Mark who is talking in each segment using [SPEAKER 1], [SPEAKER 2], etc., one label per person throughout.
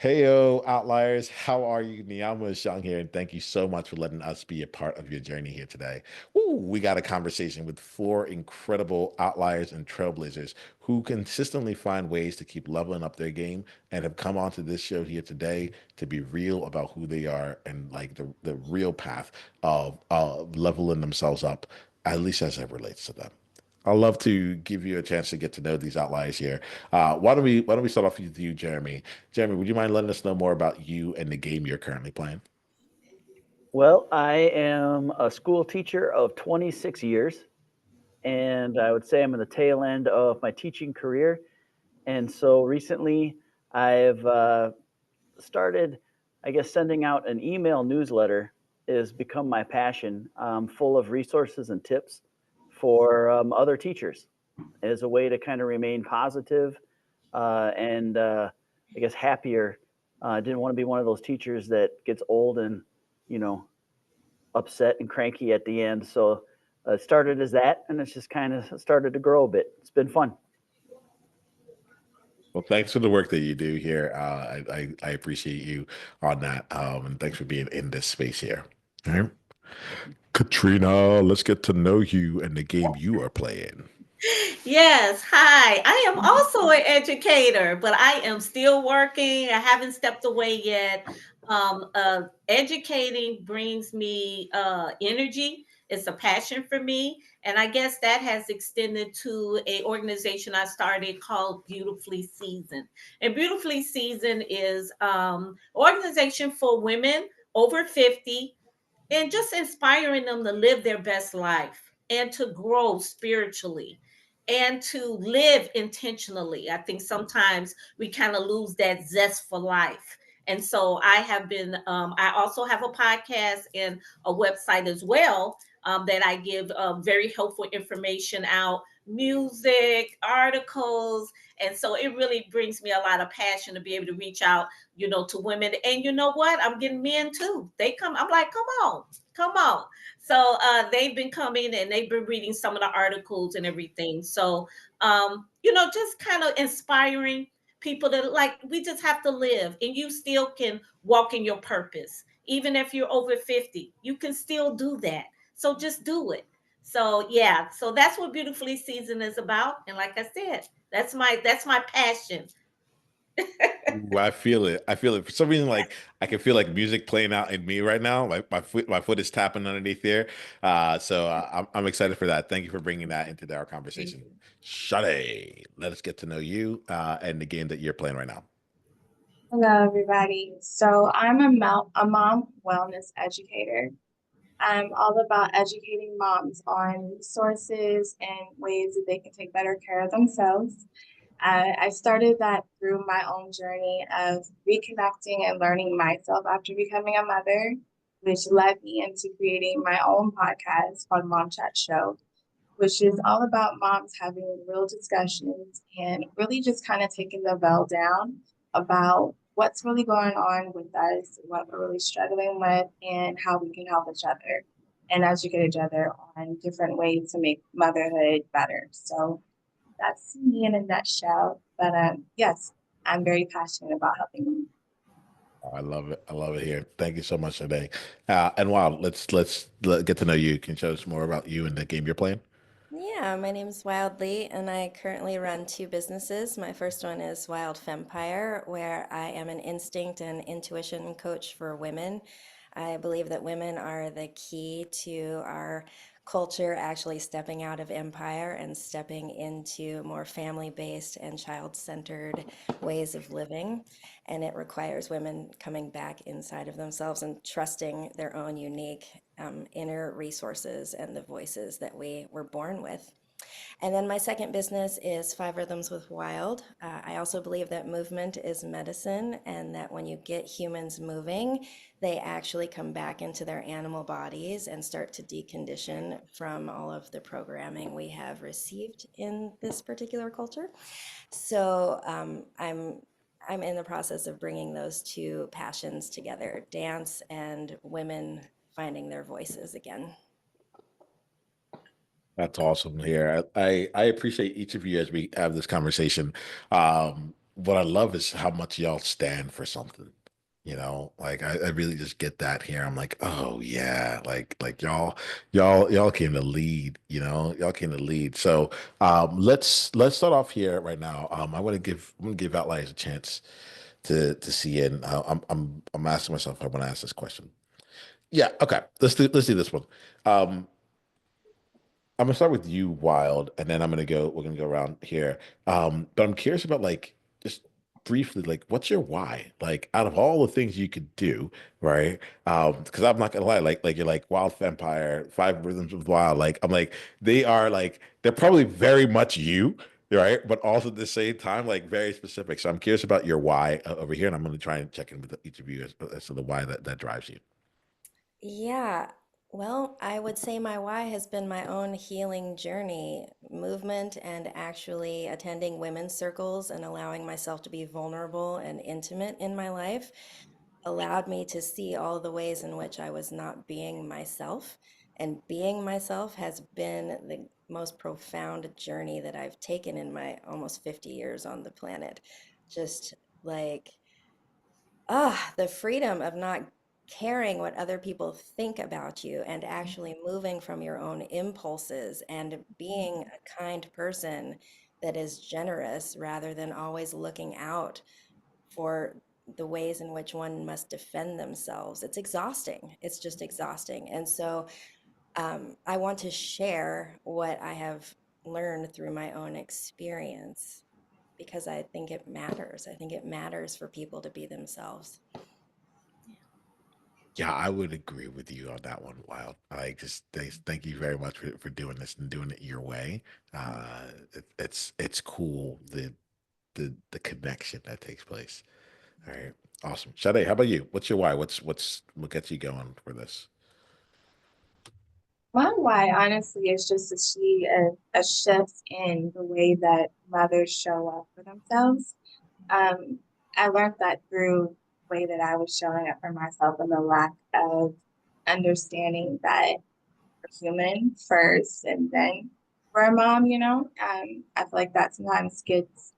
[SPEAKER 1] Heyo, Outliers. How are you? Niiamah is Shang here, and thank you so much for letting us be a part of your journey here today. Woo, we got a conversation with four incredible outliers and trailblazers who consistently find ways to keep leveling up their game and have come onto this show here today to be real about who they are and like the real path of leveling themselves up, at least as it relates to them. I'd love to give you a chance to get to know these outliers here. Why don't we start off with you, Jeremy? Jeremy, would you mind letting us know more about you and the game you're currently playing?
[SPEAKER 2] Well, I am a school teacher of 26 years, and I would say I'm in the tail end of my teaching career. And so recently I've started, I guess, sending out an email newsletter has become my passion, full of resources and tips for other teachers as a way to kind of remain positive and I guess happier. I didn't want to be one of those teachers that gets old and, you know, upset and cranky at the end. So it started as that, and it's just kind of started to grow a bit. It's been fun.
[SPEAKER 1] Well, thanks for the work that you do here. I appreciate you on that, and thanks for being in this space here. All right, Katrina, let's get to know you and the game you are playing.
[SPEAKER 3] Yes, hi. I am also an educator, but I am still working. I haven't stepped away yet. Educating brings me energy. It's a passion for me, and I guess that has extended to a organization I started called Beautifully Seasoned. And Beautifully Seasoned is organization for women over 50 and just inspiring them to live their best life and to grow spiritually and to live intentionally. I think sometimes we kind of lose that zest for life. And so I have been, I also have a podcast and a website as well, that I give very helpful information out, music, articles. And so it really brings me a lot of passion to be able to reach out, to women. And you know what? I'm getting men too. They come, I'm like, come on, come on. So they've been coming and they've been reading some of the articles and everything. So, just kind of inspiring people that like, we just have to live and you still can walk in your purpose. Even if you're over 50, you can still do that. So just do it. So yeah, so that's what Beautifully Seasoned is about. And like I said, that's my passion.
[SPEAKER 1] Ooh, I feel it. I feel it. For some reason, like I can feel like music playing out in me right now. Like my foot is tapping underneath there. I'm excited for that. Thank you for bringing that into our
[SPEAKER 3] Thank
[SPEAKER 1] conversation.
[SPEAKER 3] you.
[SPEAKER 1] Sade, let us get to know you and the game that you're playing right now.
[SPEAKER 4] Hello, everybody. So I'm a mom wellness educator. I'm all about educating moms on resources and ways that they can take better care of themselves. I started that through my own journey of reconnecting and learning myself after becoming a mother, which led me into creating my own podcast called Mom Chat Show, which is all about moms having real discussions and really just kind of taking the veil down about what's really going on with us, what we're really struggling with, and how we can help each other and educate each other on different ways to make motherhood better. So that's me in a nutshell. But yes, I'm very passionate about helping them.
[SPEAKER 1] I love it. I love it here. Thank you so much today. And wow, get to know you. Can you tell us more about you and the game you're playing?
[SPEAKER 5] Yeah, my name is Wyld Lee, and I currently run two businesses. My first one is Wild Fempire, where I am an instinct and intuition coach for women. I believe that women are the key to our culture actually stepping out of empire and stepping into more family-based and child-centered ways of living. And it requires women coming back inside of themselves and trusting their own unique inner resources and the voices that we were born with. And then my second business is Five Rhythms with Wild. I also believe that movement is medicine and that when you get humans moving, they actually come back into their animal bodies and start to decondition from all of the programming we have received in this particular culture. So I'm in the process of bringing those two passions together, dance and women finding their voices again.
[SPEAKER 1] That's awesome here. I appreciate each of you as we have this conversation. what I love is how much y'all stand for something. Like I really just get that here. I'm like, oh yeah, like y'all came to lead, y'all came to lead. So let's start off here right now. I'm gonna give Outliers a chance to see in. I'm asking myself, I want to ask this question. Yeah, okay. Let's do this one. Um, I'm gonna start with you, Wild, and then we're gonna go around here. But I'm curious about like just briefly, like what's your why? Like out of all the things you could do, right? Because I'm not gonna lie, like you're like Wild Vampire, Five Rhythms of Wild, like I'm like they're probably very much you, right? But also at the same time, like very specific. So I'm curious about your why over here, and I'm gonna try and check in with each of you as to the why that drives you.
[SPEAKER 5] Yeah, well, I would say my why has been my own healing journey, movement, and actually attending women's circles and allowing myself to be vulnerable and intimate in my life allowed me to see all the ways in which I was not being myself. And being myself has been the most profound journey that I've taken in my almost 50 years on the planet. Just like the freedom of not caring what other people think about you and actually moving from your own impulses and being a kind person that is generous rather than always looking out for the ways in which one must defend themselves. It's exhausting. It's just exhausting. And so I want to share what I have learned through my own experience because I think it matters. I think it matters for people to be themselves.
[SPEAKER 1] Yeah, I would agree with you on that one, Wild. I just thank you very much for doing this and doing it your way. It's cool the connection that takes place. All right, awesome. Sade, how about you? What's your why? What gets you going for this?
[SPEAKER 4] My why, honestly, is just to see a shift in the way that mothers show up for themselves. Um, I learned that through the way that I was showing up for myself and the lack of understanding that we're human first and then we're a mom. I feel like that sometimes gets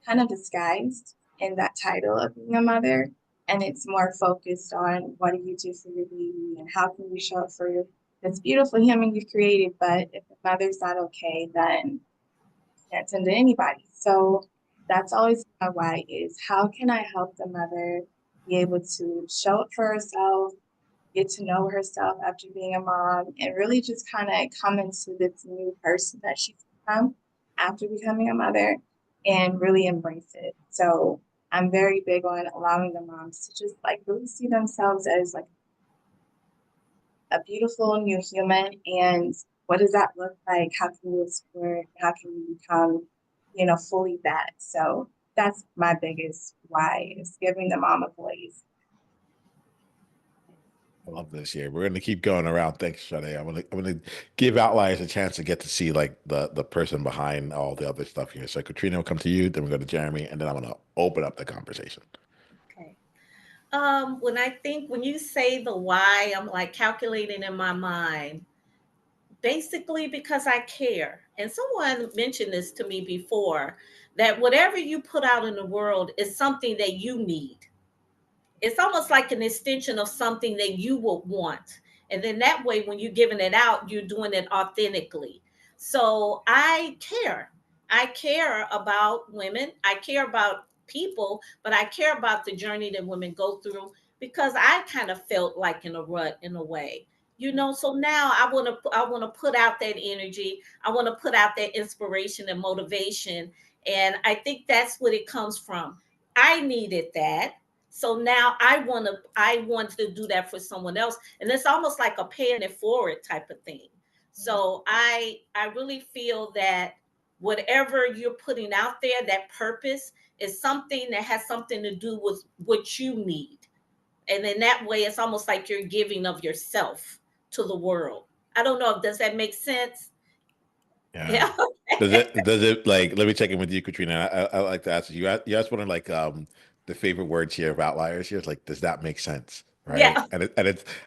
[SPEAKER 4] kind of disguised in that title of being a mother. And it's more focused on what do you do for your baby and how can you show up for this beautiful human you created. But if the mother's not okay, then you can't send to anybody. So that's always my why is how can I help the mother be able to show up for herself, get to know herself after being a mom, and really just kind of come into this new person that she's become after becoming a mother and really embrace it. So I'm very big on allowing the moms to just like really see themselves as like a beautiful new human and what does that look like? How can you explore it? How can you become, fully that? So that's my biggest why is giving the mom a voice.
[SPEAKER 1] I love this here. We're gonna keep going around. Thanks, Sade. I'm gonna give Outliers a chance to get to see like the person behind all the other stuff here. So Katrina will come to you, then we go to Jeremy, and then I'm gonna open up the conversation.
[SPEAKER 3] Okay. When you say the why, I'm like calculating in my mind, basically because I care. And someone mentioned this to me before that whatever you put out in the world is something that you need. It's almost like an extension of something that you would want. And then that way, when you're giving it out, you're doing it authentically. So I care. I care about women. I care about people, but I care about the journey that women go through because I kind of felt like in a rut in a way. So now I want to put out that energy. I want to put out that inspiration and motivation. And I think that's what it comes from. I needed that, so now I want to do that for someone else, and it's almost like a paying it forward type of thing. So I really feel that whatever you're putting out there, that purpose is something that has something to do with what you need, and in that way it's almost like you're giving of yourself to the world. I don't know if does that make sense.
[SPEAKER 1] Yeah.
[SPEAKER 3] Yeah.
[SPEAKER 1] Does it like let me check in with you, Katrina. I like to ask you. You asked one of like the favorite words here of Outliers here. It's like, does that make sense? right?
[SPEAKER 3] Yeah.
[SPEAKER 1] And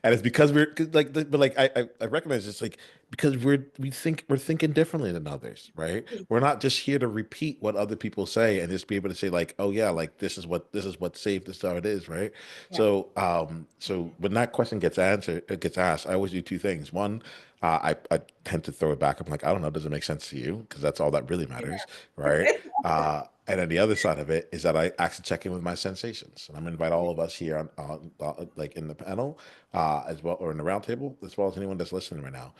[SPEAKER 1] it's because we're 'cause but like I recognize it's like because we're thinking differently than others, right? We're not just here to repeat what other people say and just be able to say like, oh yeah, like this is what's safe, this is how it is, right?
[SPEAKER 3] Yeah.
[SPEAKER 1] So when that question gets asked, I always do two things. One, I tend to throw it back. I'm like, I don't know, does it make sense to you? Because that's all that really matters, right? And then the other side of it is that I actually check in with my sensations. And I'm gonna invite all of us here like in the panel, as well, or in the roundtable, as well as anyone that's listening right now.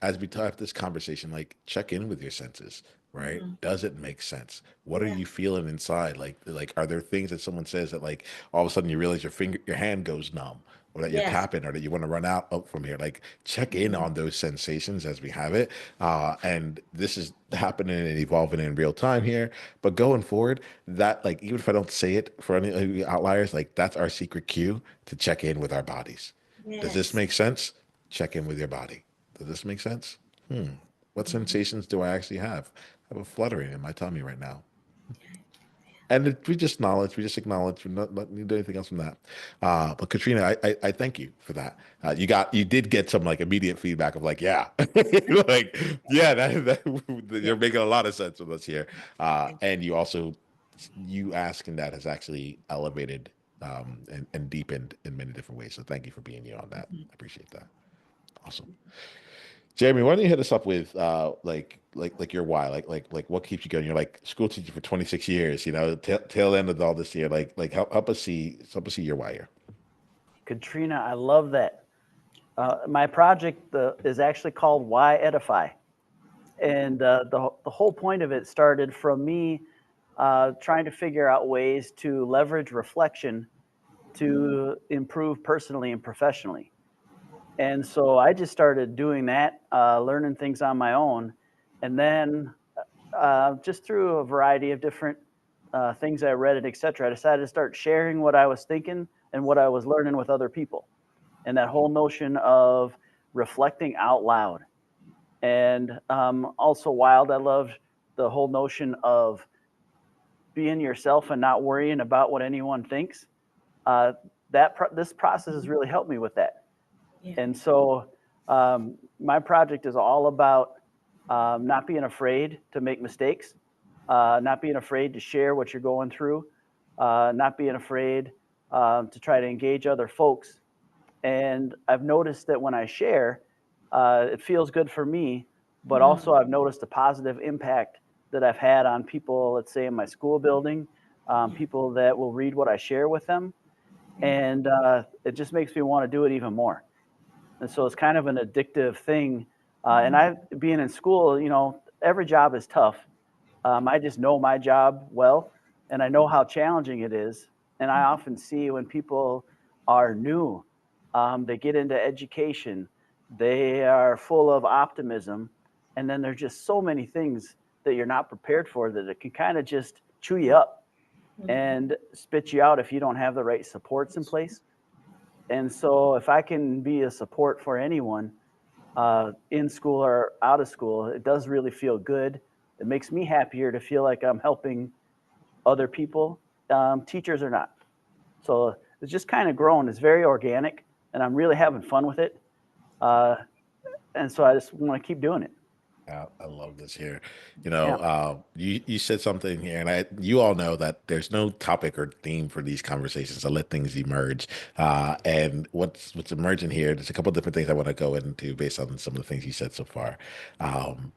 [SPEAKER 1] As we have this conversation, like check in with your senses, right?
[SPEAKER 3] Mhm.
[SPEAKER 1] Does it make sense? What are
[SPEAKER 3] Yeah.
[SPEAKER 1] you feeling inside? Like are there things that someone says that like all of a sudden you realize your hand goes numb, or that you're
[SPEAKER 3] Yes.
[SPEAKER 1] tapping, or that you want to run out up from here? Like check in
[SPEAKER 3] Mhm.
[SPEAKER 1] on those sensations as we have it. And this is happening and evolving in real time here. But going forward, that like even if I don't say it for any outliers, like that's our secret cue to check in with our bodies. Does this
[SPEAKER 3] Yes.
[SPEAKER 1] make sense? Check in with your body. Does this make sense? What
[SPEAKER 3] Mhm.
[SPEAKER 1] sensations do I actually have? I have a fluttering in my tummy right now. And we just acknowledge, we not need anything else from that. But Katrina, I thank you for that. You did get some like immediate feedback of like, yeah, like, yeah, you're
[SPEAKER 3] Yeah.
[SPEAKER 1] making a lot of sense with us here. And you asking that has actually elevated, and deepened in many different ways. So thank you for being here on that.
[SPEAKER 3] Mhm.
[SPEAKER 1] I appreciate that. Awesome. Jeremy, why don't you hit us up with like your why, like what keeps you going? You're like school teacher for 26 years, tail end of all this year. Like help us see your why here.
[SPEAKER 2] Katrina, I love that. My project is actually called Why Edify. And the whole point of it started from me trying to figure out ways to leverage reflection to improve personally and professionally. And so I just started doing that, learning things on my own. And then just through a variety of different things I read and et cetera, I decided to start sharing what I was thinking and what I was learning with other people. And that whole notion of reflecting out loud. And also, Wyld, I loved the whole notion of being yourself and not worrying about what anyone thinks. Uh, this process has really helped me with that.
[SPEAKER 3] Yeah.
[SPEAKER 2] And so, my project is all about not being afraid to make mistakes, not being afraid to share what you're going through, not being afraid to try to engage other folks. And I've noticed that when I share, it feels good for me, but also
[SPEAKER 3] Mhm.
[SPEAKER 2] I've noticed a positive impact that I've had on people, let's say in my school building,
[SPEAKER 3] Yeah.
[SPEAKER 2] people that will read what I share with them.
[SPEAKER 3] Yeah.
[SPEAKER 2] And it just makes me want to do it even more. And so it's kind of an addictive thing. And
[SPEAKER 3] Mhm.
[SPEAKER 2] I, being in school, every job is tough. I just know my job well, and I know how challenging it is. And I
[SPEAKER 3] Mhm.
[SPEAKER 2] often see when people are new, they get into education, they are full of optimism, and then there's just so many things that you're not prepared for that it can kind of just chew you up
[SPEAKER 3] Mhm.
[SPEAKER 2] and spit you out if you don't have the right supports in place. And so, if I can be a support for anyone in school or out of school, it does really feel good. It makes me happier to feel like I'm helping other people, teachers or not. So it's just kind of grown. It's very organic, and I'm really having fun with it. Uh, and so I just want to keep doing it.
[SPEAKER 1] I love this here.
[SPEAKER 2] Yeah.
[SPEAKER 1] You said something here, and you all know that there's no topic or theme for these conversations. I let things emerge. And what's emerging here, there's a couple of different things I want to go into based on some of the things you said so far. Um,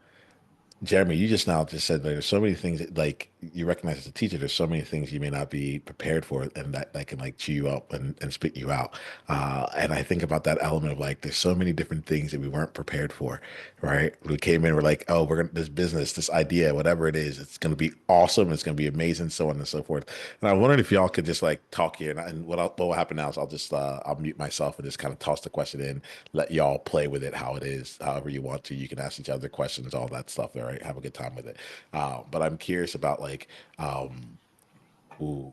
[SPEAKER 1] Jeremy, you just now just said there's so many things that, like you recognize as a teacher, there's so many things you may not be prepared for, and that can like chew you up and spit you out. And I think about that element of like there's so many different things that we weren't prepared for, right? We came in, we're like, oh, we're gonna this business, this idea, whatever it is, it's gonna be awesome, it's gonna be amazing, so on and so forth. And I wondered if y'all could just like talk here, and what will happen now is I'll mute myself and just kind of toss the question in, let y'all play with it how it is, however you want to. You can ask each other questions, all that stuff. All right, have a good time with it. But I'm curious about like, ooh,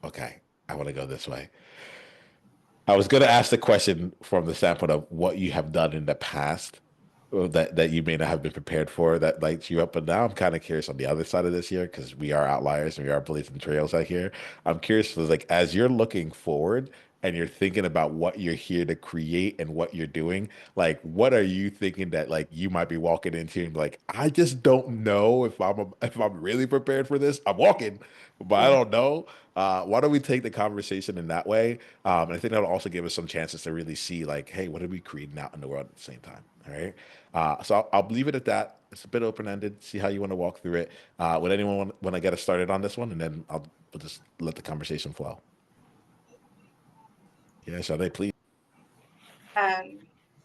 [SPEAKER 1] okay, I want to go this way. I was going to ask the question from the standpoint of what you have done in the past, that you may not have been prepared for, that lights you up. But now I'm kind of curious on the other side of this year, because we are outliers and we are blazing trails out here. I'm curious, like as you're looking forward, and you're thinking about what you're here to create and what you're doing, like what are you thinking that like you might be walking into and be like, I just don't know if I'm really prepared for this. I'm walking, but I
[SPEAKER 2] Yeah.
[SPEAKER 1] don't know. Why don't we take the conversation in that way? And I think that'll also give us some chances to really see like, hey, what are we creating out in the world at the same time? All right. So I'll leave it at that. It's a bit open-ended. See how you want to walk through it. Would anyone want to get us started on this one, and then we'll just let the conversation flow. Yeah, Sade, please.
[SPEAKER 4] Um,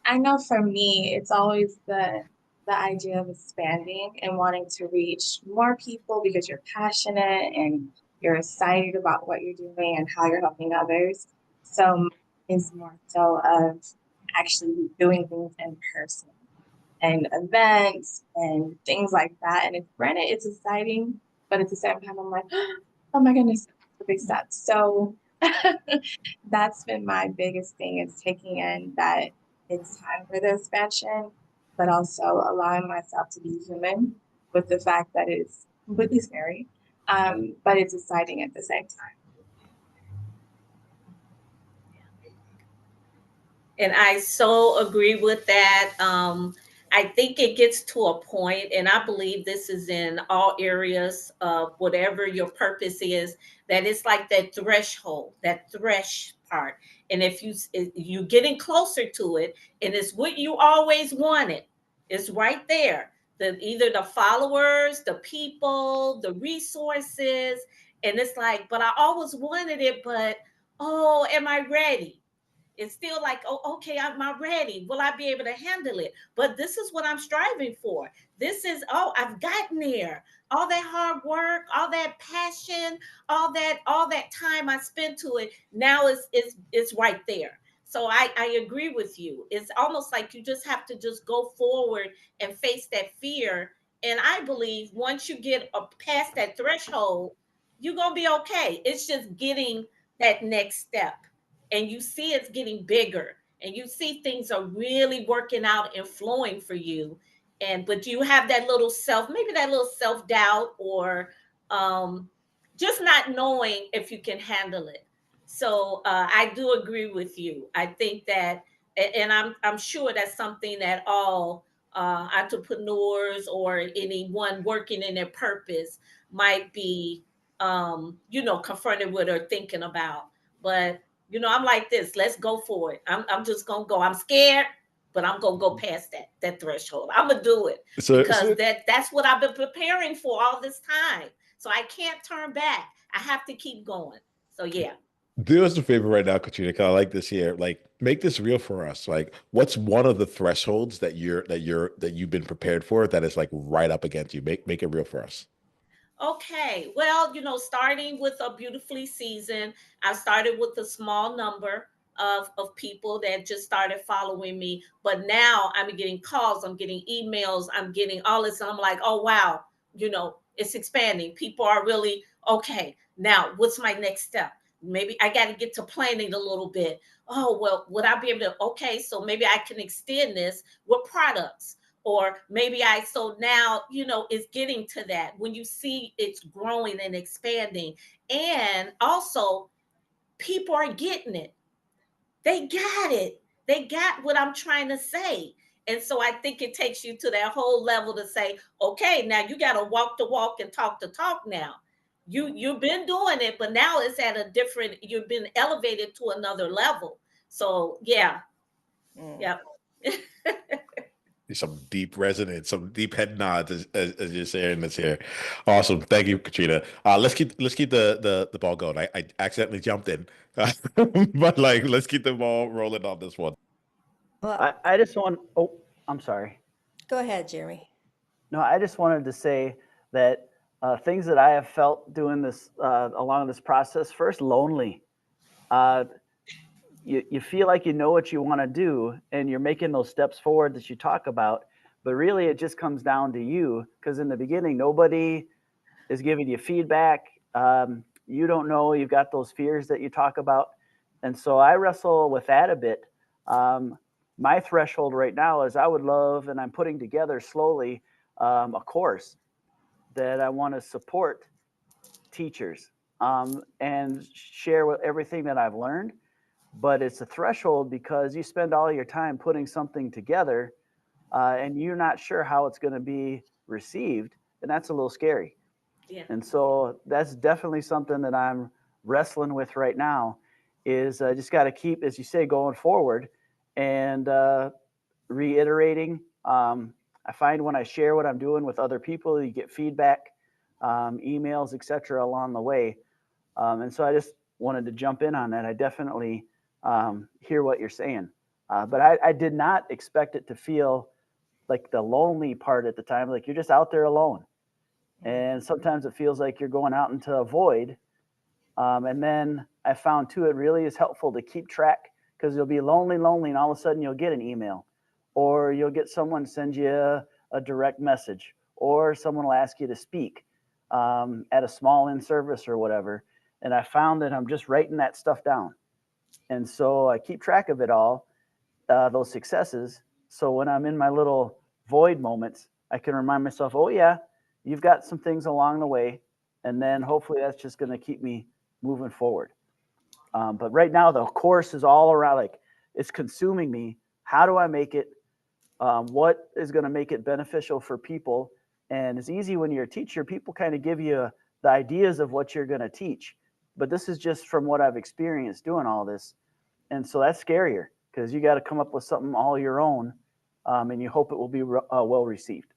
[SPEAKER 4] I know for me, it's always the idea of expanding and wanting to reach more people because you're passionate and you're excited about what you're doing and how you're helping others. So it's more so of actually doing things in person and events and things like that. And it's granted, it's exciting, but at the same time, I'm like, oh my goodness, a big step. So that's been my biggest thing is taking in that it's time for the expansion, but also allowing myself to be human with the fact that it's completely scary, but it's exciting at the same time.
[SPEAKER 3] And I so agree with that. I think it gets to a point, and I believe this is in all areas of whatever your purpose is, that it's like that threshold, that thresh part. And if you getting closer to it, and it's what you always wanted, it's right there. Either the followers, the people, the resources, and it's like, but I always wanted it, but oh, am I ready? It's still like, oh, okay, I'm not ready. Will I be able to handle it? But this is what I'm striving for. This is, oh, I've gotten there. All that hard work, all that passion, all that time I spent to it. Now it's right there. So I agree with you. It's almost like you just have to just go forward and face that fear. And I believe once you get past that threshold, you're gonna be okay. It's just getting that next step, and you see it's getting bigger, and you see things are really working out and flowing for you. And but you have that little maybe that little self-doubt, or um just not knowing if you can handle it. So I do agree with you. I think that, and I'm sure that's something that all entrepreneurs or anyone working in their purpose might be confronted with or thinking about. But I'm like this. Let's go for it. I'm just gonna go. I'm scared, but I'm gonna go past that threshold. I'm gonna do it
[SPEAKER 1] So,
[SPEAKER 3] because that's what I've been preparing for all this time. So I can't turn back. I have to keep going. So yeah.
[SPEAKER 1] do us a favor right now, Katrina. 'Cause I like this here. Like, make this real for us. Like, what's one of the thresholds that you've been prepared for that is like right up against you? Make it real for us.
[SPEAKER 3] Okay. Well, starting with a beautifully seasoned, I started with a small number of people that just started following me. But now I'm getting calls, I'm getting emails, I'm getting all this. And I'm like, oh, wow, it's expanding. People are really, okay, now what's my next step? Maybe I got to get to planning a little bit. Oh, well, would I be able to? Okay, so maybe I can extend this with products, or maybe so now it's getting to that when you see it's growing and expanding. And also, people are getting it. They got it. They got what I'm trying to say. And so I think it takes you to that whole level to say, okay, now you got to walk the walk and talk the talk. Now you've been doing it, but now it's at a different, you've been elevated to another level. So yeah.
[SPEAKER 5] Mm.
[SPEAKER 3] Yeah.
[SPEAKER 1] Some deep resonance, some deep head nods as you're saying this here. Awesome. Thank you, Katrina. Let's keep the ball going. I accidentally jumped in. But like let's keep the ball rolling on this one.
[SPEAKER 5] Well,
[SPEAKER 2] I just want, oh, I'm sorry.
[SPEAKER 5] go ahead, Jeremy.
[SPEAKER 2] No, I just wanted to say that things that I have felt doing this along this process. First, lonely. Uh, you feel like you know what you want to do, and you're making those steps forward that you talk about. But really, it just comes down to you, because in the beginning, nobody is giving you feedback. You don't know. You've got those fears that you talk about, and so I wrestle with that a bit. My threshold right now is I would love, and I'm putting together slowly a course that I want to support teachers and share with everything that I've learned. but it's a threshold because you spend all your time putting something together, and you're not sure how it's going to be received, and that's a little scary.
[SPEAKER 3] Yeah.
[SPEAKER 2] And so that's definitely something that I'm wrestling with right now. Is I just got to keep, as you say, going forward and reiterating. I find when I share what I'm doing with other people, you get feedback, emails, etc., along the way. And so I just wanted to jump in on that. I definitely hear what you're saying, but I did not expect it to feel like the lonely part at the time. Like you're just out there alone, and sometimes it feels like you're going out into a void. And then I found too, it really is helpful to keep track because you'll be lonely, lonely, and all of a sudden you'll get an email, or you'll get someone send you a direct message, or someone will ask you to speak at a small in service or whatever. And I found that I'm just writing that stuff down, and so I keep track of it all, those successes. So when I'm in my little void moments, I can remind myself, oh yeah, you've got some things along the way, and then hopefully that's just going to keep me moving forward. But right now, the course is all around, like it's consuming me. How do I make it? What is going to make it beneficial for people? And it's easy when you're a teacher, people kind of give you the ideas of what you're going to teach. But this is just from what I've experienced doing all this. And so that's scarier because you got to come up with something all your own, and you hope it will be well received.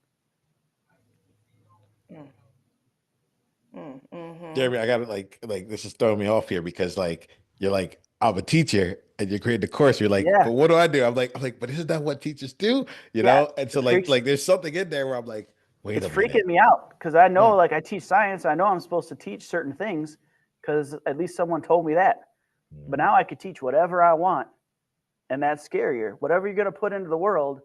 [SPEAKER 5] Mm-hmm.
[SPEAKER 1] Jeremy, I got to like this is throwing me off here because like you're like I'm a teacher and you're creating the course. You're like,
[SPEAKER 2] Yeah,
[SPEAKER 1] but what do I do? I'm like, but isn't that what teachers do? You
[SPEAKER 2] yeah,
[SPEAKER 1] know? And so
[SPEAKER 2] it freaks.
[SPEAKER 1] like there's something in there where I'm like, wait
[SPEAKER 2] It's
[SPEAKER 1] a
[SPEAKER 2] freaking
[SPEAKER 1] minute.
[SPEAKER 2] me out because I know,
[SPEAKER 1] Yeah.
[SPEAKER 2] like, I teach science. I know I'm supposed to teach certain things because at least someone told me that. But
[SPEAKER 1] Mm.
[SPEAKER 2] now I could teach whatever I want, and that's scarier. Whatever you're going to put into the world,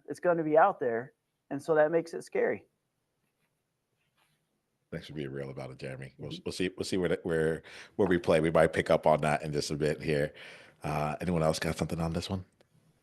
[SPEAKER 2] it's going to be out there, and so that makes it scary.
[SPEAKER 1] Thanks for being real about it, Jeremy. We'll,
[SPEAKER 2] Mhm.
[SPEAKER 1] we'll see where we play. We might pick up on that in just a bit here. Anyone else got something on this one?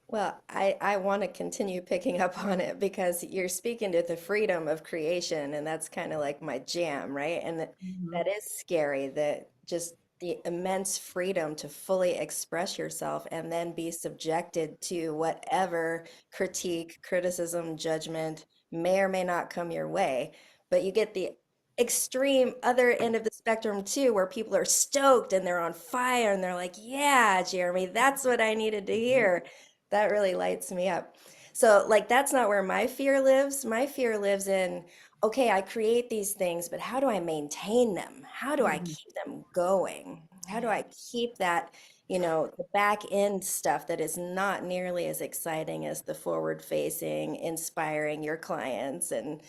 [SPEAKER 5] Well, I want to continue picking up on it because you're speaking to the freedom of creation, and that's kind of like my jam, right? And that
[SPEAKER 3] Mhm.
[SPEAKER 5] is scary, that just the immense freedom to fully express yourself and then be subjected to whatever critique, criticism, judgment may or may not come your way. But you get the extreme other end of the spectrum too, where people are stoked and they're on fire and they're like, yeah, Jeremy, that's what I needed to hear. That really lights me up. So, like, that's not where my fear lives. My fear lives in, okay, I create these things, but how do I maintain them? How do I
[SPEAKER 3] Mhm.
[SPEAKER 5] keep them going? How do I keep that, the back end stuff that is not nearly as exciting as the forward facing, inspiring your clients and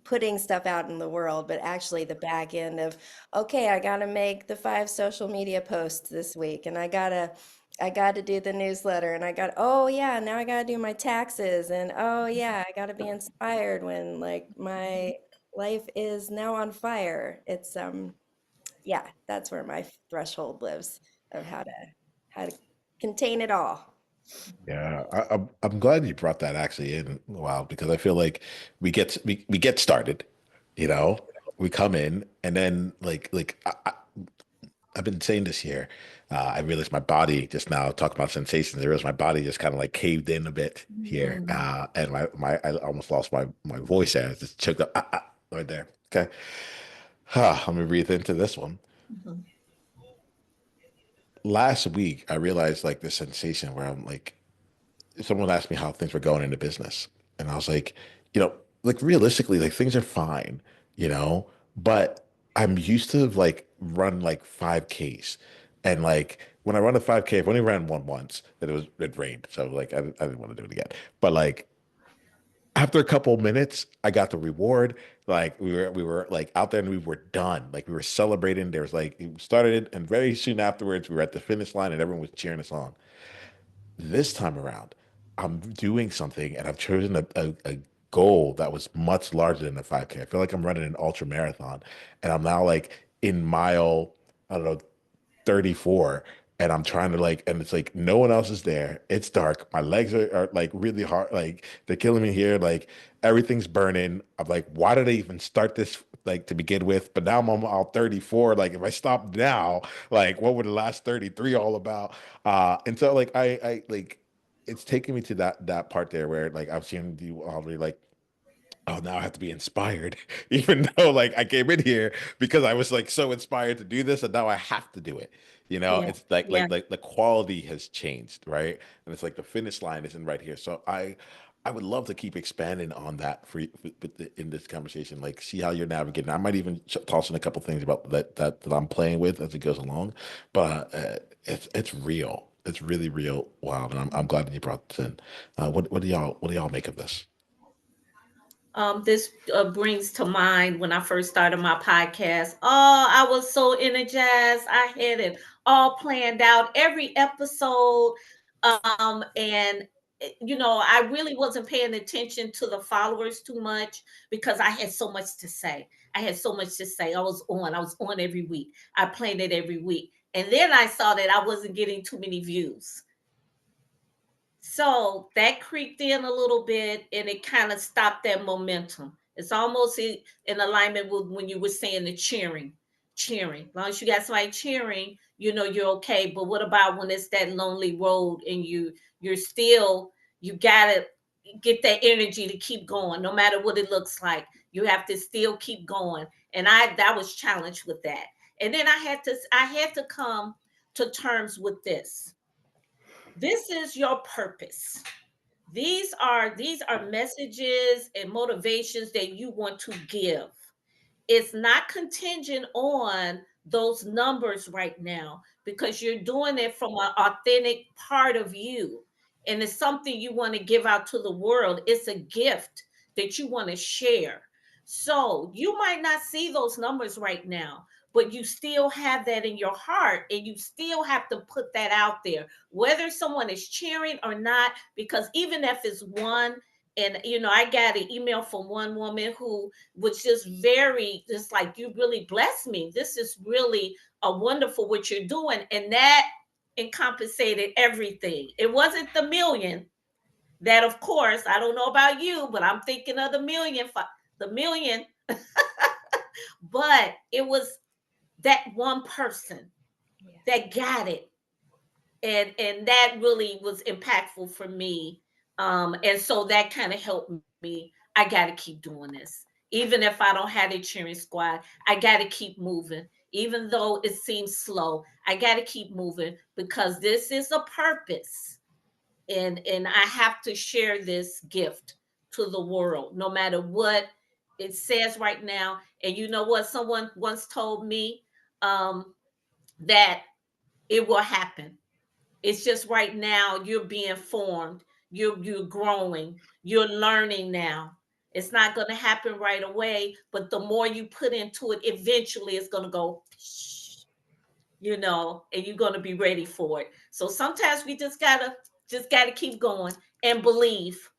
[SPEAKER 5] putting stuff out in the world, but actually the back end of, okay, I got to make the 5 social media posts this week, and I got to do the newsletter, and oh yeah, now I got to do my taxes, and oh yeah, I got to be inspired when like my life is now on fire. Yeah, that's where my threshold lives of how to contain it all.
[SPEAKER 1] Yeah, I'm glad you brought that actually in. Wow, because I feel like we get started, you know, we come in and then I've been saying this here. I realized my body just now talking about sensations. I realized my body just kind of like caved in a bit here,
[SPEAKER 3] Mhm.
[SPEAKER 1] and my I almost lost my voice there. I just choked up right there. Okay, let me breathe into this one.
[SPEAKER 3] Mhm.
[SPEAKER 1] Last week, I realized like this sensation where I'm like, someone asked me how things were going in the business, and I was like, like realistically, like things are fine, but I'm used to like run like 5Ks, and like when I run a 5K, I've only ran one once, and it rained, so like I didn't want to do it again. But like after a couple of minutes, I got the reward. Like we were like out there and we were done. Like we were celebrating. There was like it started, and very soon afterwards, we were at the finish line, and everyone was cheering us on. This time around, I'm doing something and I've chosen a goal that was much larger than the 5K. I feel like I'm running an ultra marathon and I'm now like in mile, I don't know, 34. and I'm trying to like, and it's like no one else is there. It's dark. My legs are like really hard, like they're killing me here. Like everything's burning. I'm like, why did I even start this like to begin with? But now I'm all 34. Like if I stop now, like what were the last 33 all about? And so like I like it's taking me to that part there where like I've seen you already like, oh, now I have to be inspired, even though like I came in here because I was like so inspired to do this, and now I have to do it. You know,
[SPEAKER 3] Yeah.
[SPEAKER 1] it's like
[SPEAKER 3] Yeah.
[SPEAKER 1] the quality has changed, right? And it's like the finish line isn't right here. So I would love to keep expanding on that in this conversation. Like, see how you're navigating. I might even toss in a couple things about that I'm playing with as it goes along, but it's real. It's really real. Wow, and I'm glad that you brought this in. What do y'all make of this?
[SPEAKER 3] This brings to mind when I first started my podcast. Oh, I was so energized. I had it all planned out, every episode. And I really wasn't paying attention to the followers too much because I had so much to say. I had so much to say. I was on every week. I planned it every week. And then I saw that I wasn't getting too many views. So that creeped in a little bit and it kind of stopped that momentum. It's almost in alignment with when you were saying the cheering. Cheering. As long as you got somebody cheering, you're okay. But what about when it's that lonely road and you're still, you gotta get that energy to keep going, no matter what it looks like. You have to still keep going. And that was challenged with that. And then I had to come to terms with this. This is your purpose. These are messages and motivations that you want to give. It's not contingent on those numbers right now because you're doing it from an authentic part of you, and it's something you want to give out to the world. It's a gift that you want to share. So you might not see those numbers right now, but you still have that in your heart and you still have to put that out there, whether someone is cheering or not, because even if it's one, and I got an email from one woman who was just like, you really blessed me. This is really a wonderful what you're doing. And that encompassated everything. It wasn't the million that, of course, I don't know about you, but I'm thinking of the million, but it was that one person
[SPEAKER 5] Yeah.
[SPEAKER 3] that got it. And that really was impactful for me. And so that kind of helped me. I got to keep doing this. Even if I don't have a cheering squad, I got to keep moving. Even though it seems slow, I got to keep moving because this is a purpose. And I have to share this gift to the world, no matter what it says right now. And you know what? Someone once told me that it will happen. It's just right now you're being formed, you're growing, you're learning now. It's not going to happen right away, but the more you put into it, eventually it's going to go, and you're going to be ready for it. So sometimes we just gotta keep going and believe,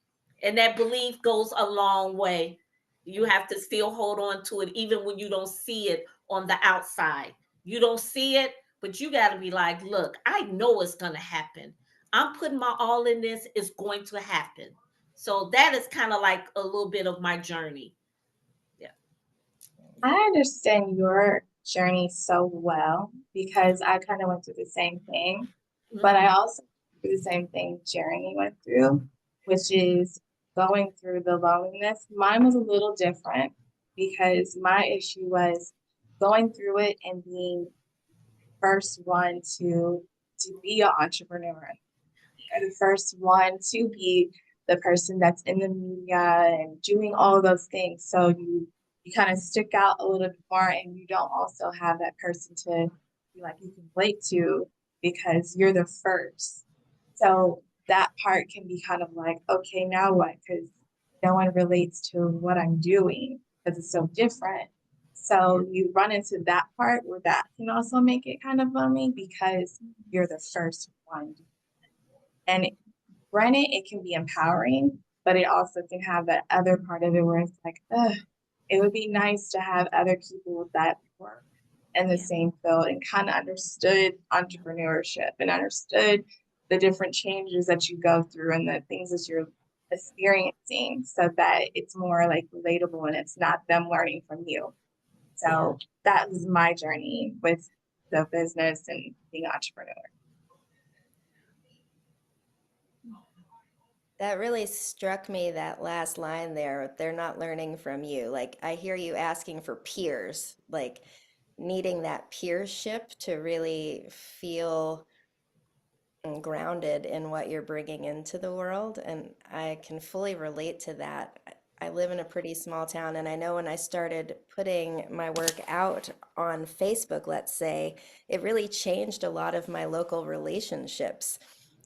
[SPEAKER 3] and that belief goes a long way. You have to still hold on to it even when you don't see it on the outside. You don't see it, but you got to be like, look, I know it's going to happen. I'm putting my all in this. It's going to happen. So that is kind of like a little bit of my journey. Yeah.
[SPEAKER 4] I understand your journey so well because I kind of went through the same thing, but I
[SPEAKER 3] Mhm.
[SPEAKER 4] also went through the same thing Jeremy went through, which is going through the loneliness. Mine was a little different because my issue was going through it and being first one to be an entrepreneur and the first one to be the person that's in the media and doing all of those things. So you kind of stick out a little bit more and you don't also have that person to be like you can relate to because you're the first. So that part can be kind of like, okay, now what? Because no one relates to what I'm doing because it's so different. So you run into that part where that can also make it kind of bummy because you're the first one. And granted, it can be empowering, but it also can have that other part of it where it's like, ugh, it would be nice to have other people that work. in the
[SPEAKER 3] Yeah.
[SPEAKER 4] same field and kind of understood entrepreneurship and understood the different changes that you go through and the things that you're experiencing so that it's more like relatable and it's not them learning from you.
[SPEAKER 3] Yeah.
[SPEAKER 4] So that was my journey with the business and being an entrepreneur.
[SPEAKER 5] That really struck me, that last line there. They're not learning from you. Like, I hear you asking for peers, like needing that peership to really feel grounded in what you're bringing into the world. And I can fully relate to that. I live in a pretty small town, and I know when I started putting my work out on Facebook, let's say, it really changed a lot of my local relationships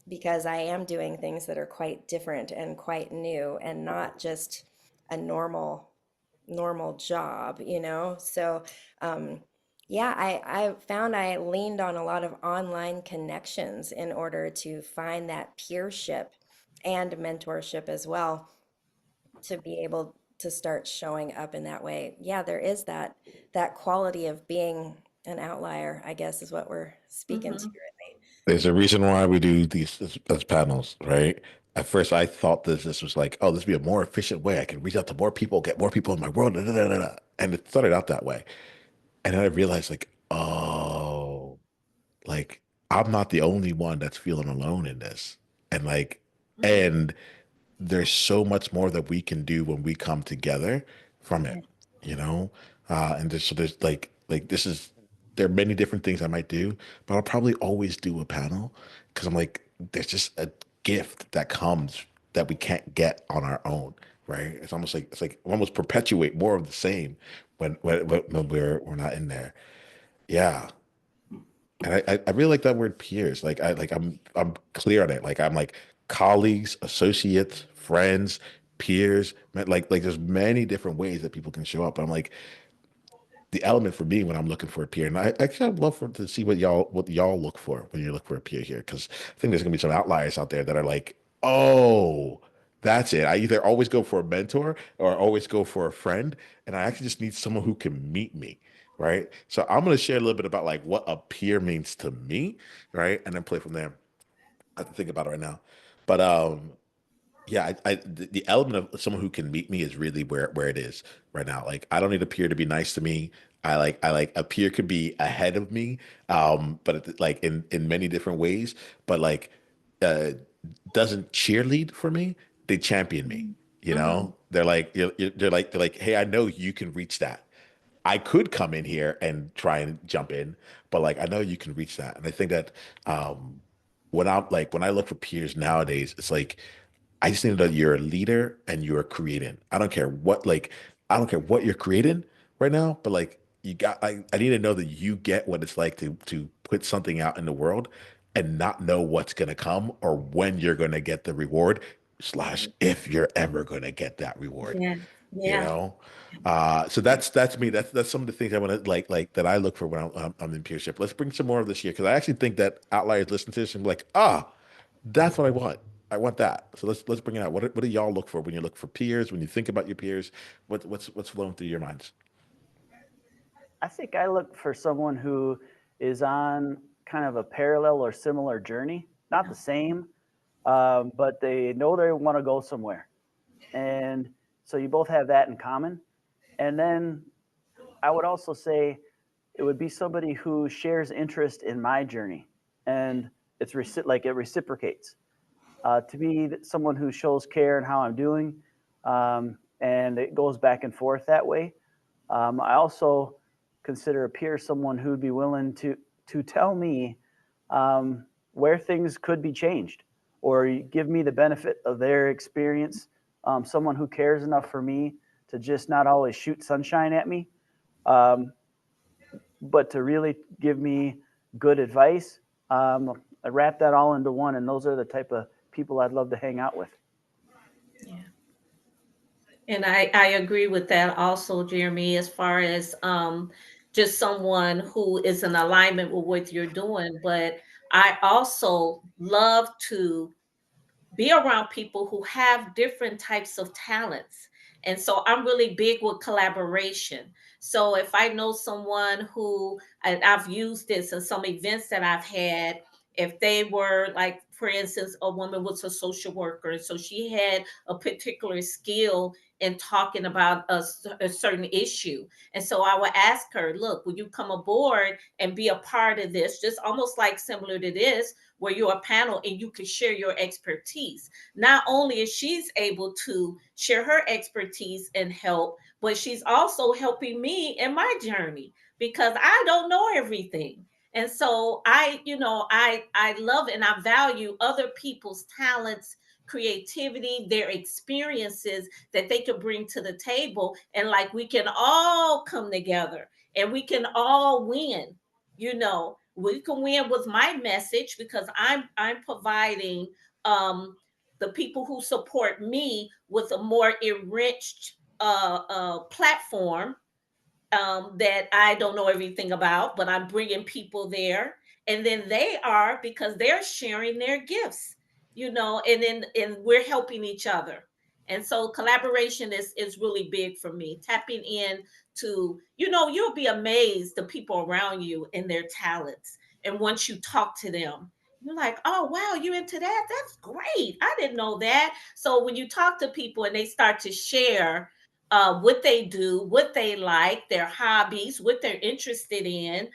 [SPEAKER 5] because I am doing things that are quite different and quite new and not just a normal job, you know? So, um, yeah, I found I leaned on a lot of online connections in order to find that peership and mentorship as well to be able to start showing up in that way. Yeah, there is that quality of being an outlier, I guess is what we're speaking to,
[SPEAKER 3] Mm-hmm.
[SPEAKER 5] really.
[SPEAKER 1] There's a reason why we do these as panels, right? At first, I thought this was like, oh, this would be a more efficient way. I can reach out to more people, get more people in my world, da, da, da, da, da. And it started out that way. And then I realized, like, oh, like I'm not the only one that's feeling alone in this. And like,
[SPEAKER 3] Mm-hmm.
[SPEAKER 1] and there's so much more that we can do when we come together from
[SPEAKER 3] Yeah.
[SPEAKER 1] it, you know? And there's like this is there are many different things I might do, but I'll probably always do a panel because I'm like, there's just a gift that comes that we can't get on our own, right? It's like we almost perpetuate more of the same when we're not in there. Yeah. And I really like that word peers. I'm clear on it. Like I'm like colleagues, associates, friends, peers. Like there's many different ways that people can show up. I'm like the element for me when I'm looking for a peer, and I actually I'd love to see what y'all look for when you look for a peer here, because I think there's gonna be some outliers out there that are like, oh, that's it. I either always go for a mentor or always go for a friend, and I actually just need someone who can meet me, right? So I'm gonna share a little bit about like what a peer means to me, right, and then play from there. I have to think about it right now, but yeah, the element of someone who can meet me is really where it is right now. Like, I don't need a peer to be nice to me. I like a peer could be ahead of me, but like in many different ways. But like, uh, doesn't cheerlead for me. They champion me. You
[SPEAKER 3] Mm-hmm.
[SPEAKER 1] know, they're like, hey, I know you can reach that. I could come in here and try and jump in, but like I know you can reach that. And I think that when I look for peers nowadays, it's like I just need to know you're a leader and you're creating. I don't care what you're creating right now, but like I need to know that you get what it's like to put something out in the world and not know what's gonna come or when you're gonna get the reward, slash if you're ever gonna get that reward,
[SPEAKER 3] Yeah.
[SPEAKER 1] you
[SPEAKER 3] Yeah.
[SPEAKER 1] know? So that's me. That's some of the things I want to like that I look for when I'm in peership. Let's bring some more of this here because I actually think that outliers listen to this and be like, ah, that's what I want. I want that. So let's bring it out. What do y'all look for when you look for peers? When you think about your peers, what's flowing through your minds?
[SPEAKER 2] I think I look for someone who is on kind of a parallel or similar journey, not the same, but they know they want to go somewhere. And so you both have that in common. And then I would also say it would be somebody who shares interest in my journey and like it reciprocates. To be someone who shows care in how I'm doing, and it goes back and forth that way. I also consider a peer someone who'd be willing to tell me where things could be changed, or give me the benefit of their experience. Someone who cares enough for me to just not always shoot sunshine at me, um, but to really give me good advice. I wrap that all into one, and those are the type of people I'd love to hang out with.
[SPEAKER 3] Yeah. And I agree with that also, Jeremy, as far as just someone who is in alignment with what you're doing. But I also love to be around people who have different types of talents. And so I'm really big with collaboration. So if I know someone who, and I've used this in some events that I've had, if they were like, for instance, a woman was a social worker, so she had a particular skill in talking about a certain issue. And so I would ask her, look, will you come aboard and be a part of this? Just almost like similar to this, where you're a panel and you can share your expertise. Not only is she's able to share her expertise and help, but she's also helping me in my journey because I don't know everything. And so I love and I value other people's talents, creativity, their experiences that they can bring to the table, and like we can all come together and we can all win. We can win with my message because I'm providing the people who support me with a more enriched platform that I don't know everything about, but I'm bringing people there, and then they are, because they're sharing their gifts, and we're helping each other. And so collaboration is really big for me. Tapping in to, you'll be amazed the people around you and their talents. And once you talk to them, you're like, oh wow, you into that? That's great. I didn't know that. So when you talk to people and they start to share what they do, what they like, their hobbies, what they're interested in.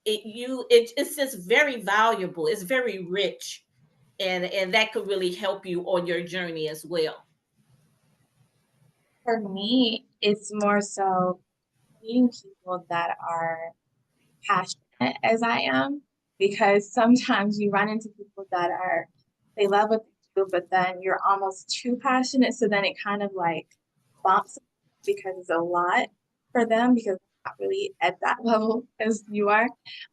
[SPEAKER 3] It's just very valuable. It's very rich, and that could really help you on your journey as well.
[SPEAKER 4] For me, it's more so meeting people that are passionate as I am, because sometimes you run into people that they love what they do, but then you're almost too passionate. So then it kind of like bumps because it's a lot for them, because I'm not really at that level as you are,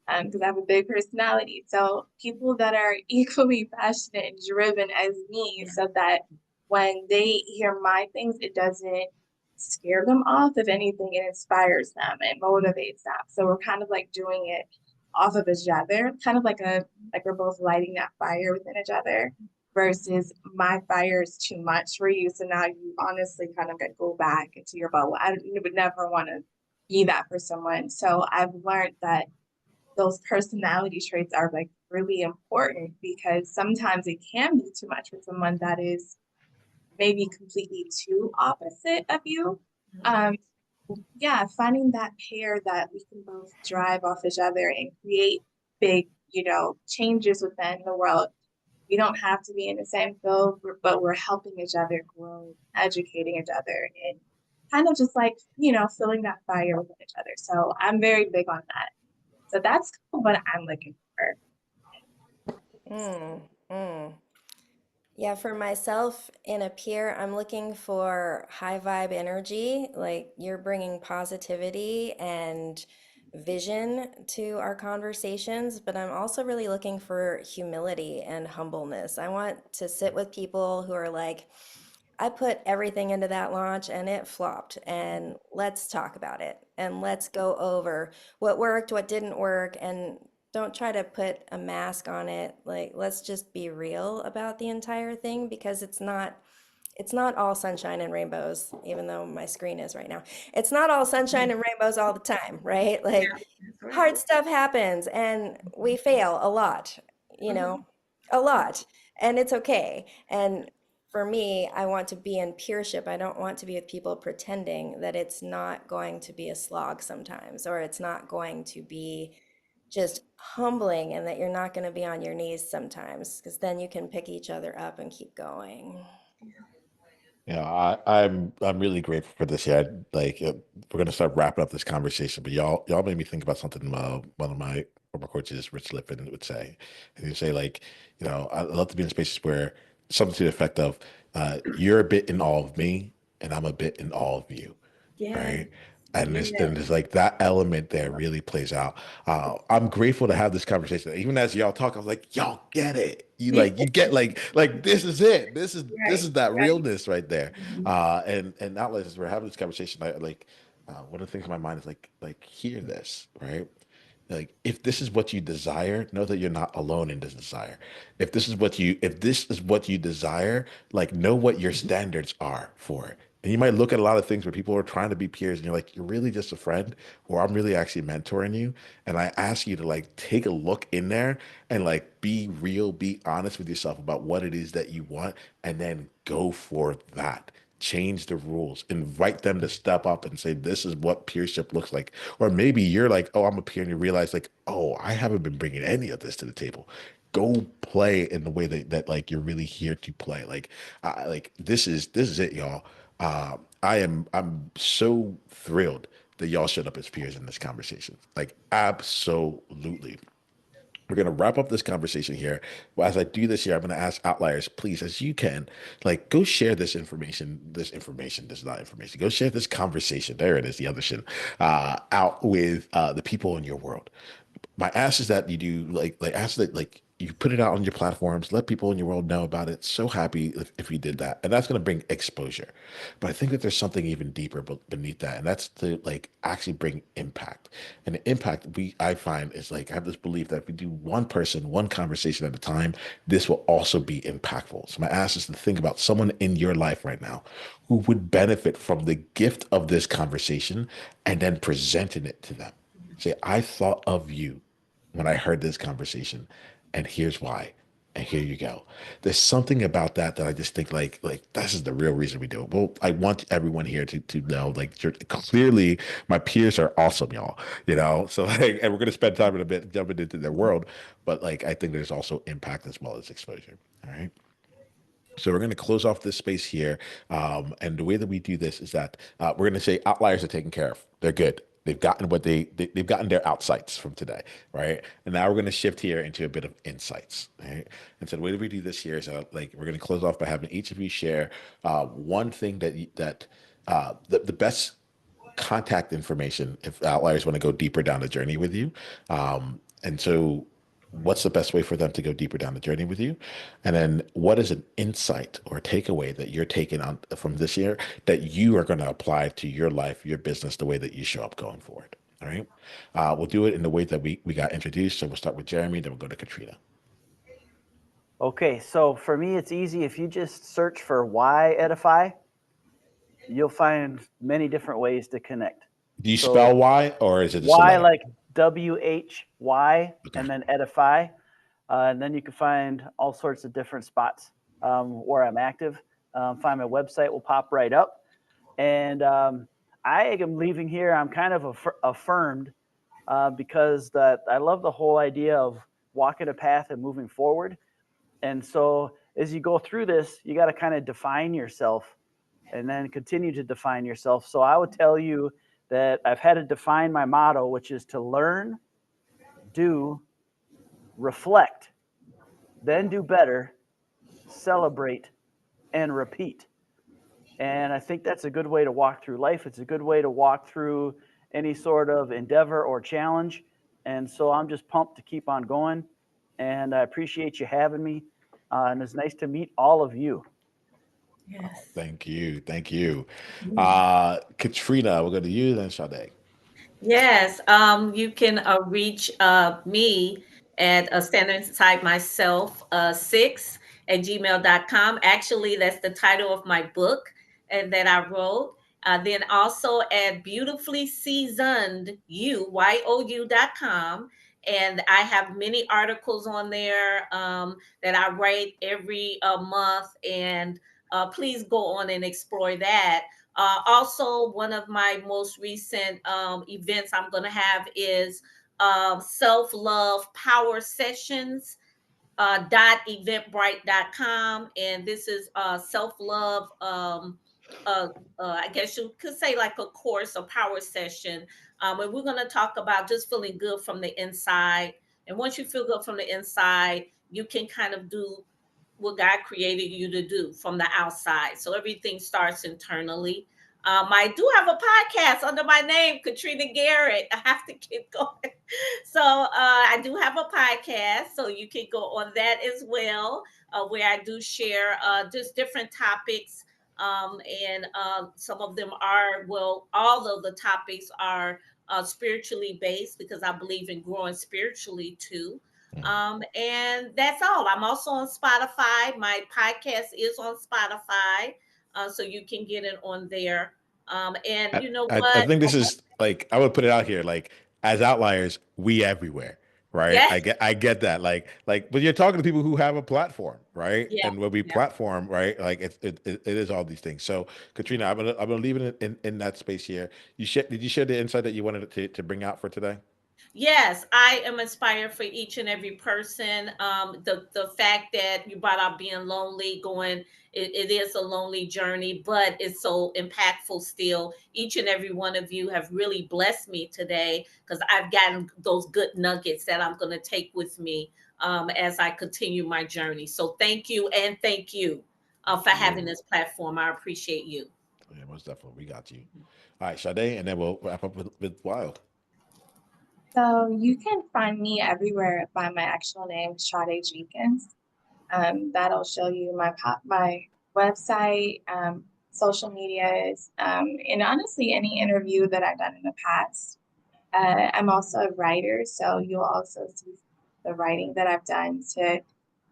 [SPEAKER 4] because I have a big personality. So people that are equally passionate and driven as me, so that when they hear my things, it doesn't scare them off. If anything, it inspires them, it motivates them. So we're kind of like doing it off of each other, kind of like we're both lighting that fire within each other, versus my fire is too much for you. So now you honestly kind of go back into your bubble. You would never want to be that for someone. So I've learned that those personality traits are like really important, because sometimes it can be too much for someone that is maybe completely too opposite of you. Um, yeah, finding that pair that we can both drive off each other and create big, changes within the world. We don't have to be in the same field, but we're helping each other grow, educating each other, and kind of just like, filling that fire within each other. So I'm very big on that. So that's kind of what I'm looking for.
[SPEAKER 5] Mm, mm. Yeah, for myself in a peer, I'm looking for high vibe energy. Like you're bringing positivity and vision to our conversations, but I'm also really looking for humility and humbleness. I want to sit with people who are like, I put everything into that launch and it flopped, and let's talk about it and let's go over what worked, what didn't work, and don't try to put a mask on it. Like, let's just be real about the entire thing, because it's not all sunshine and rainbows, even though my screen is right now. It's not all sunshine and rainbows all the time, right? Like
[SPEAKER 3] That's right.
[SPEAKER 5] hard stuff happens and we fail a lot, you know, a lot, and it's okay. And for me, I want to be in peership. I don't want to be with people pretending that it's not going to be a slog sometimes, or it's not going to be just humbling, and that you're not going to be on your knees sometimes, because then you can pick each other up and keep going.
[SPEAKER 1] Yeah, I'm really grateful for this. Yeah, like we're gonna start wrapping up this conversation, but y'all made me think about something one of my former coaches, Rich Lippin, would say. And he'd say like, I love to be in spaces where something to the effect of, you're a bit in all of me, and I'm a bit in all of you,
[SPEAKER 3] Yes.
[SPEAKER 1] right? And
[SPEAKER 3] Yes.
[SPEAKER 1] there's like that element there really plays out. I'm grateful to have this conversation. Even as y'all talk, I was like, y'all get it. You get like this is it. This is
[SPEAKER 4] Right,
[SPEAKER 1] that
[SPEAKER 4] right.
[SPEAKER 1] realness right there.
[SPEAKER 3] Mhm.
[SPEAKER 1] And now as we're having this conversation, I like, one of the things in my mind is like hear this, right? Like if this is what you desire, know that you're not alone in this desire. If this is what you desire, like know what your standards are for it. And you might look at a lot of things where people are trying to be peers and you're like, you're really just a friend, or I'm really actually mentoring you. And I ask you to like take a look in there and like be real, be honest with yourself about what it is that you want, and then go for that. Change the rules, invite them to step up and say, this is what peership looks like. Or maybe you're like, oh, I'm a peer, and you realize, like, oh, I haven't been bringing any of this to the table. Go play in the way that like you're really here to play. Like this is it, y'all. I'm so thrilled that y'all showed up as peers in this conversation. Like, absolutely. We're going to wrap up this conversation here. Well, as I do this here, I'm going to ask outliers, please, as you can, like, go share this information. This is not information. Go share this conversation. There it is, the other shit, out with the people in your world. My ask is that you do like ask that like you put it out on your platforms, let people in your world know about it. So happy if you did that, and that's going to bring exposure. But I think that there's something even deeper beneath that, and that's to like actually bring impact. And the impact I find is like I have this belief that if we do one person, one conversation at a time, this will also be impactful. So my ask is to think about someone in your life right now who would benefit from the gift of this conversation, and then presenting it to them. Say, I thought of you when I heard this conversation, and here's why. And here you go. There's something about that I just think like this is the real reason we do it. Well, I want everyone here to know like clearly my peers are awesome, y'all. So like, and we're gonna spend time in a bit jumping into their world, but like I think there's also impact as well as exposure. All right. So we're going to close off this space here. And the way that we do this is that we're going to say outliers are taken care of. They're good. They've gotten what they've gotten their outsights from today, right? And now we're going to shift here into a bit of insights, right? And so the way that we do this here is like we're going to close off by having each of you share one thing the best contact information if outliers want to go deeper down the journey with you. And so what's the best way for them to go deeper down the journey with you? And then what is an insight or takeaway that you're taking on from this year that you are going to apply to your life, your business, the way that you show up going forward? All right. We'll do it in the way that we got introduced. So we'll start with Jeremy, then we'll go to Katrina.
[SPEAKER 2] Okay, so for me, it's easy. If you just search for why edify, you'll find many different ways to connect.
[SPEAKER 1] Do you
[SPEAKER 2] So
[SPEAKER 1] spell Y or is it just a
[SPEAKER 2] why,
[SPEAKER 1] letter?
[SPEAKER 2] like WHY,
[SPEAKER 1] Okay.
[SPEAKER 2] and then edify. And then you can find all sorts of different spots where I'm active. Find my website will pop right up. And I am leaving here. I'm kind of affirmed because I love the whole idea of walking a path and moving forward. And so as you go through this, you got to kind of define yourself and then continue to define yourself. So I would tell you that I've had to define my motto, which is to learn, do, reflect, then do better, celebrate, and repeat. And I think that's a good way to walk through life. It's a good way to walk through any sort of endeavor or challenge. And so I'm just pumped to keep on going. And I appreciate you having me. And it's nice to meet all of you.
[SPEAKER 3] Yes.
[SPEAKER 1] Thank you. Thank you. Katrina, we'll go to you, then Sade.
[SPEAKER 3] Yes, you can reach me at standing inside myself 6 at gmail.com. Actually, that's the title of my book and that I wrote. Then also at beautifully seasoned you.com. And I have many articles on there that I write every month. And please go on and explore that. Also, one of my most recent events I'm going to have is self love power sessions .eventbrite.com, and this is self love. I guess you could say like a course, a power session, and we're going to talk about just feeling good from the inside. And once you feel good from the inside, you can kind of do what God created you to do from the outside. So everything starts internally. I do have a podcast under my name, Katrina Garrett. I have to keep going. So I do have a podcast, so you can go on that as well, where I do share just different topics. And some of them are, well, all of the topics are spiritually based because I believe in growing spiritually too. And that's all. I'm also on Spotify. My podcast is on Spotify. so you can get it on there. And
[SPEAKER 1] I,
[SPEAKER 3] you know
[SPEAKER 1] I
[SPEAKER 3] what?
[SPEAKER 1] think this is like I would put it out here like as outliers, we everywhere, right?
[SPEAKER 3] Yes,
[SPEAKER 1] I get that. But you're talking to people who have a platform, right?
[SPEAKER 3] yeah,
[SPEAKER 1] And when we
[SPEAKER 3] yeah.
[SPEAKER 1] platform, right? Like it is all these things. So Katrina, I'm gonna leave it in that space here. Did you share the insight that you wanted to bring out for today?
[SPEAKER 3] Yes, I am inspired for each and every person. The fact that you brought up being lonely, going, it is a lonely journey, but it's so impactful still. Each and every one of you have really blessed me today because I've gotten those good nuggets that I'm going to take with me as I continue my journey. So thank you, and thank you
[SPEAKER 1] Thank
[SPEAKER 3] for having
[SPEAKER 1] you.
[SPEAKER 3] this platform. I appreciate you.
[SPEAKER 1] Yeah, most definitely. We got you. All right, Sade, and then we'll wrap up with Wild.
[SPEAKER 4] So you can find me everywhere by my actual name, Sade Jenkins. That'll show you my website, social medias, and honestly any interview that I've done in the past. I'm also a writer, so you'll also see the writing that I've done to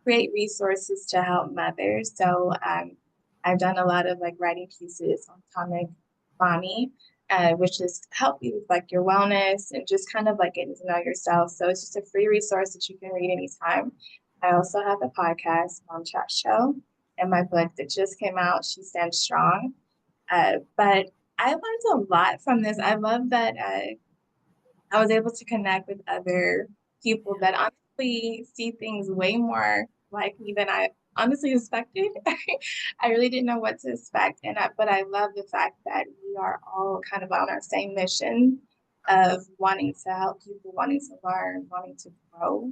[SPEAKER 4] create resources to help mothers. So I've done a lot of like writing pieces on Atomic Mommy, which is help you with like your wellness and just kind of like getting to know yourself. So it's just a free resource that you can read anytime. I also have a podcast, Mom Chat Show, and my book that just came out, She Stands Strong. But I learned a lot from this. I love that I was able to connect with other people that honestly see things way more like me than I honestly expected. I really didn't know what to expect, but I love the fact that we are all kind of on our same mission of wanting to help people, wanting to learn, wanting to grow,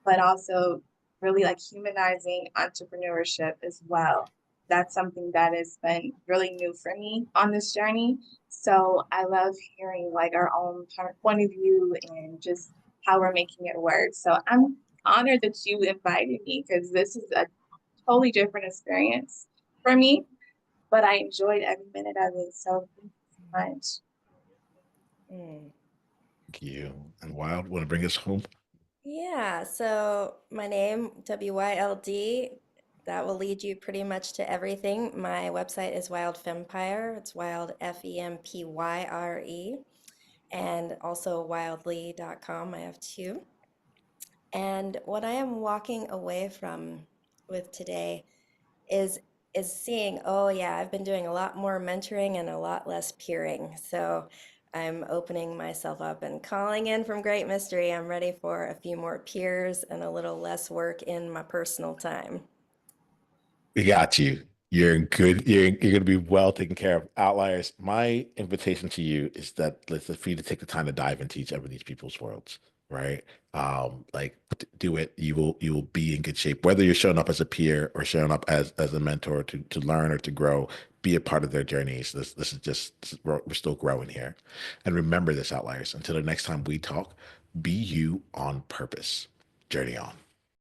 [SPEAKER 4] but also really like humanizing entrepreneurship as well. That's something that has been really new for me on this journey. So I love hearing like our own point of view and just how we're making it work. So I'm honored that you invited me because this is a totally different experience for me, but I enjoyed every minute of it. So thank you so much.
[SPEAKER 5] Mm.
[SPEAKER 1] Thank you. And Wild, want to bring us home?
[SPEAKER 5] Yeah, so my name, WYLD, that will lead you pretty much to everything. My website is Wyld Fempire. It's Wyld, Fempyre, and also wyldlee.com. I have two. And what I am walking away from with today is is seeing, oh yeah, I've been doing a lot more mentoring and a lot less peering. So I'm opening myself up and calling in from Great Mystery. I'm ready for a few more peers and a little less work in my personal time.
[SPEAKER 1] We got you. You're good. You're going to be well taken care of. Outliers. My invitation to you is that let's for you to take the time to dive into each of these people's worlds, right? Like do it. You will be in good shape. Whether you're showing up as a peer or showing up as a mentor to learn or to grow, be a part of their journeys. This is just we're still growing here. And remember this, outliers. Until the next time we talk, be you on purpose. Journey on.